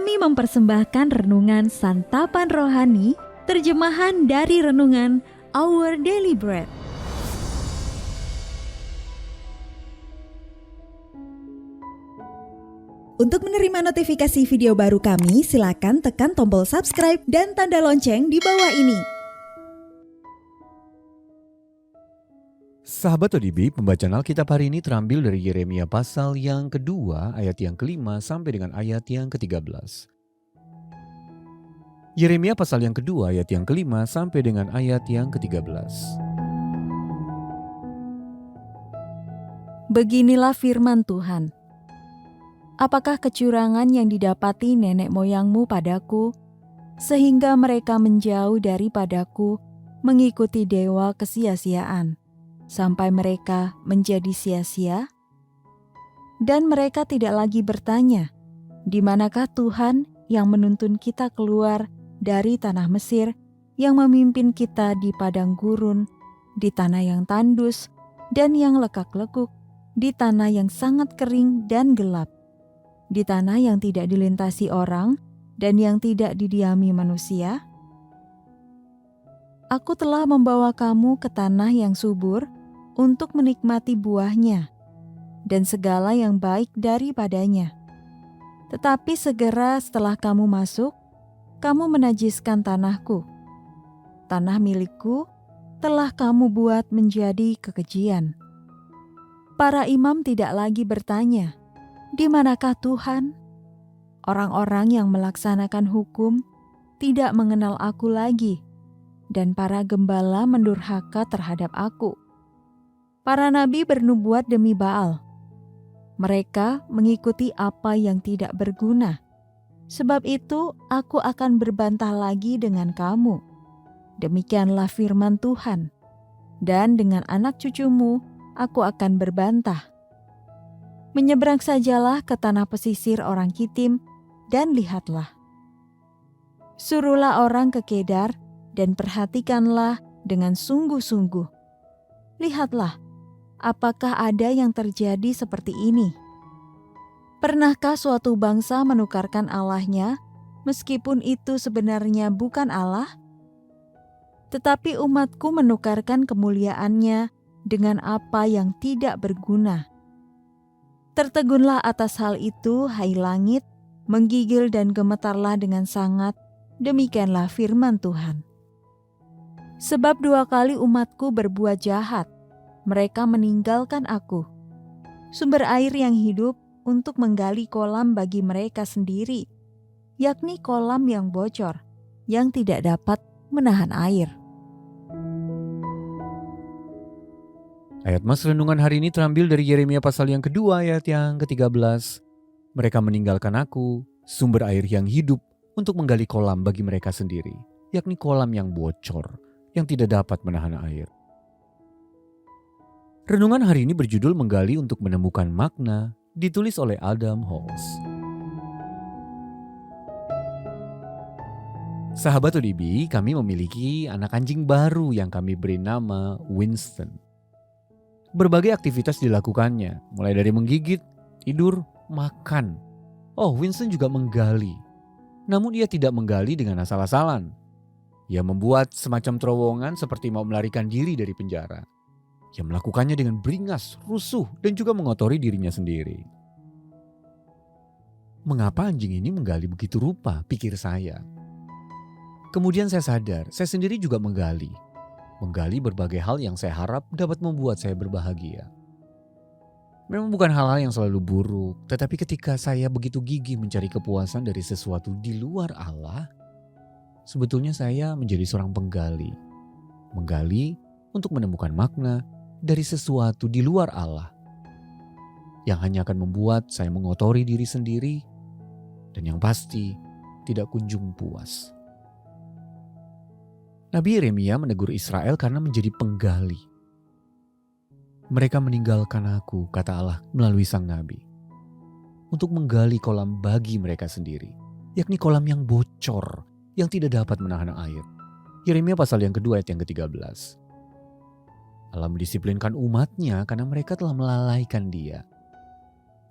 Kami mempersembahkan renungan Santapan Rohani, terjemahan dari renungan Our Daily Bread. Untuk menerima notifikasi video baru kami, silakan tekan tombol subscribe dan tanda lonceng di bawah ini. Sahabat ODB, pembacaan Alkitab hari ini terambil dari Yeremia pasal yang kedua, ayat yang kelima sampai dengan ayat yang ke-13. Yeremia pasal yang kedua, ayat yang kelima sampai dengan ayat yang ke-13. Beginilah firman Tuhan. Apakah kecurangan yang didapati nenek moyangmu padaku, sehingga mereka menjauh daripadaku mengikuti dewa kesia-siaan, sampai mereka menjadi sia-sia? Dan mereka tidak lagi bertanya, di manakah Tuhan yang menuntun kita keluar dari tanah Mesir, yang memimpin kita di padang gurun, di tanah yang tandus dan yang lekak-lekuk, di tanah yang sangat kering dan gelap, di tanah yang tidak dilintasi orang dan yang tidak didiami manusia? Aku telah membawa kamu ke tanah yang subur untuk menikmati buahnya dan segala yang baik daripadanya. Tetapi segera setelah kamu masuk, kamu menajiskan tanahku. Tanah milikku telah kamu buat menjadi kekejian. Para imam tidak lagi bertanya, "Di manakah Tuhan?" Orang-orang yang melaksanakan hukum tidak mengenal aku lagi, dan para gembala mendurhaka terhadap aku. Para nabi bernubuat demi Baal. Mereka mengikuti apa yang tidak berguna. Sebab itu aku akan berbantah lagi dengan kamu. Demikianlah firman Tuhan. Dan dengan anak cucumu aku akan berbantah. Menyeberang sajalah ke tanah pesisir orang Kitim, dan lihatlah. Suruhlah orang ke Kedar, dan perhatikanlah dengan sungguh-sungguh. Lihatlah, apakah ada yang terjadi seperti ini? Pernahkah suatu bangsa menukarkan Allahnya, meskipun itu sebenarnya bukan Allah? Tetapi umatku menukarkan kemuliaannya dengan apa yang tidak berguna. Tertegunlah atas hal itu, hai langit, menggigil dan gemetarlah dengan sangat, demikianlah firman Tuhan. Sebab 2 kali umatku berbuat jahat, mereka meninggalkan aku, sumber air yang hidup untuk menggali kolam bagi mereka sendiri, yakni kolam yang bocor, yang tidak dapat menahan air. Ayat Mas renungan hari ini terambil dari Yeremia pasal yang kedua, ayat yang ke-13. Mereka meninggalkan aku, sumber air yang hidup untuk menggali kolam bagi mereka sendiri, yakni kolam yang bocor, yang tidak dapat menahan air. Renungan hari ini berjudul Menggali untuk Menemukan Makna, ditulis oleh Adam Holz. Sahabat ODB, kami memiliki anak anjing baru yang kami beri nama Winston. Berbagai aktivitas dilakukannya, mulai dari menggigit, tidur, makan. Oh, Winston juga menggali. Namun ia tidak menggali dengan asal-asalan. Ia membuat semacam terowongan seperti mau melarikan diri dari penjara. Ia melakukannya dengan beringas, rusuh, dan juga mengotori dirinya sendiri. Mengapa anjing ini menggali begitu rupa, pikir saya. Kemudian saya sadar, saya sendiri juga menggali. Menggali berbagai hal yang saya harap dapat membuat saya berbahagia. Memang bukan hal-hal yang selalu buruk, tetapi ketika saya begitu gigih mencari kepuasan dari sesuatu di luar Allah, sebetulnya saya menjadi seorang penggali. Menggali untuk menemukan makna dari sesuatu di luar Allah yang hanya akan membuat saya mengotori diri sendiri dan yang pasti tidak kunjung puas. Nabi Yeremia menegur Israel karena menjadi penggali. Mereka meninggalkan aku, kata Allah melalui sang nabi, untuk menggali kolam bagi mereka sendiri, yakni kolam yang bocor, yang tidak dapat menahan air. Yeremia pasal yang kedua ayat yang ke-13. Allah mendisiplinkan umatnya karena mereka telah melalaikan Dia.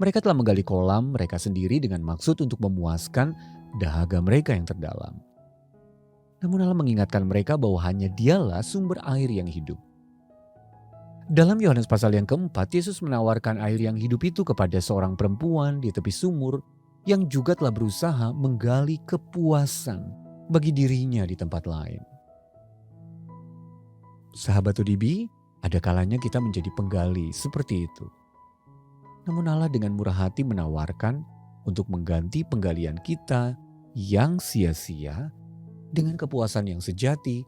Mereka telah menggali kolam mereka sendiri dengan maksud untuk memuaskan dahaga mereka yang terdalam. Namun Allah mengingatkan mereka bahwa hanya Dialah sumber air yang hidup. Dalam Yohanes pasal yang keempat, Yesus menawarkan air yang hidup itu kepada seorang perempuan di tepi sumur yang juga telah berusaha menggali kepuasan bagi dirinya di tempat lain. Sahabat ODB, ada kalanya kita menjadi penggali seperti itu. Namun Allah dengan murah hati menawarkan untuk mengganti penggalian kita yang sia-sia dengan kepuasan yang sejati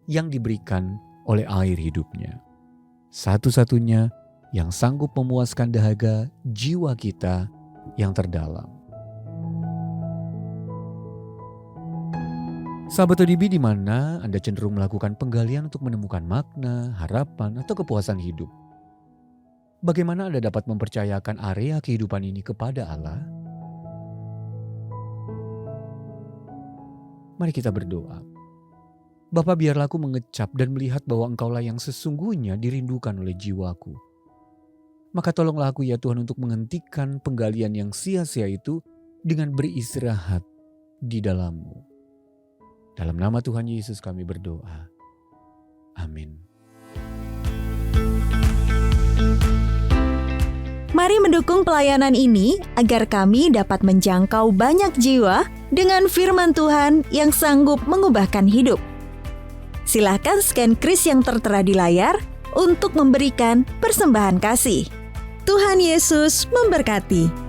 yang diberikan oleh air hidupnya. Satu-satunya yang sanggup memuaskan dahaga jiwa kita yang terdalam. Sahabat ODB, di mana Anda cenderung melakukan penggalian untuk menemukan makna, harapan, atau kepuasan hidup? Bagaimana Anda dapat mempercayakan area kehidupan ini kepada Allah? Mari kita berdoa. Bapa, biarlah aku mengecap dan melihat bahwa Engkaulah yang sesungguhnya dirindukan oleh jiwaku. Maka tolonglah aku ya Tuhan untuk menghentikan penggalian yang sia-sia itu dengan beristirahat di dalam-Mu. Dalam nama Tuhan Yesus kami berdoa. Amin. Mari mendukung pelayanan ini agar kami dapat menjangkau banyak jiwa dengan firman Tuhan yang sanggup mengubahkan hidup. Silakan scan kris yang tertera di layar untuk memberikan persembahan kasih. Tuhan Yesus memberkati.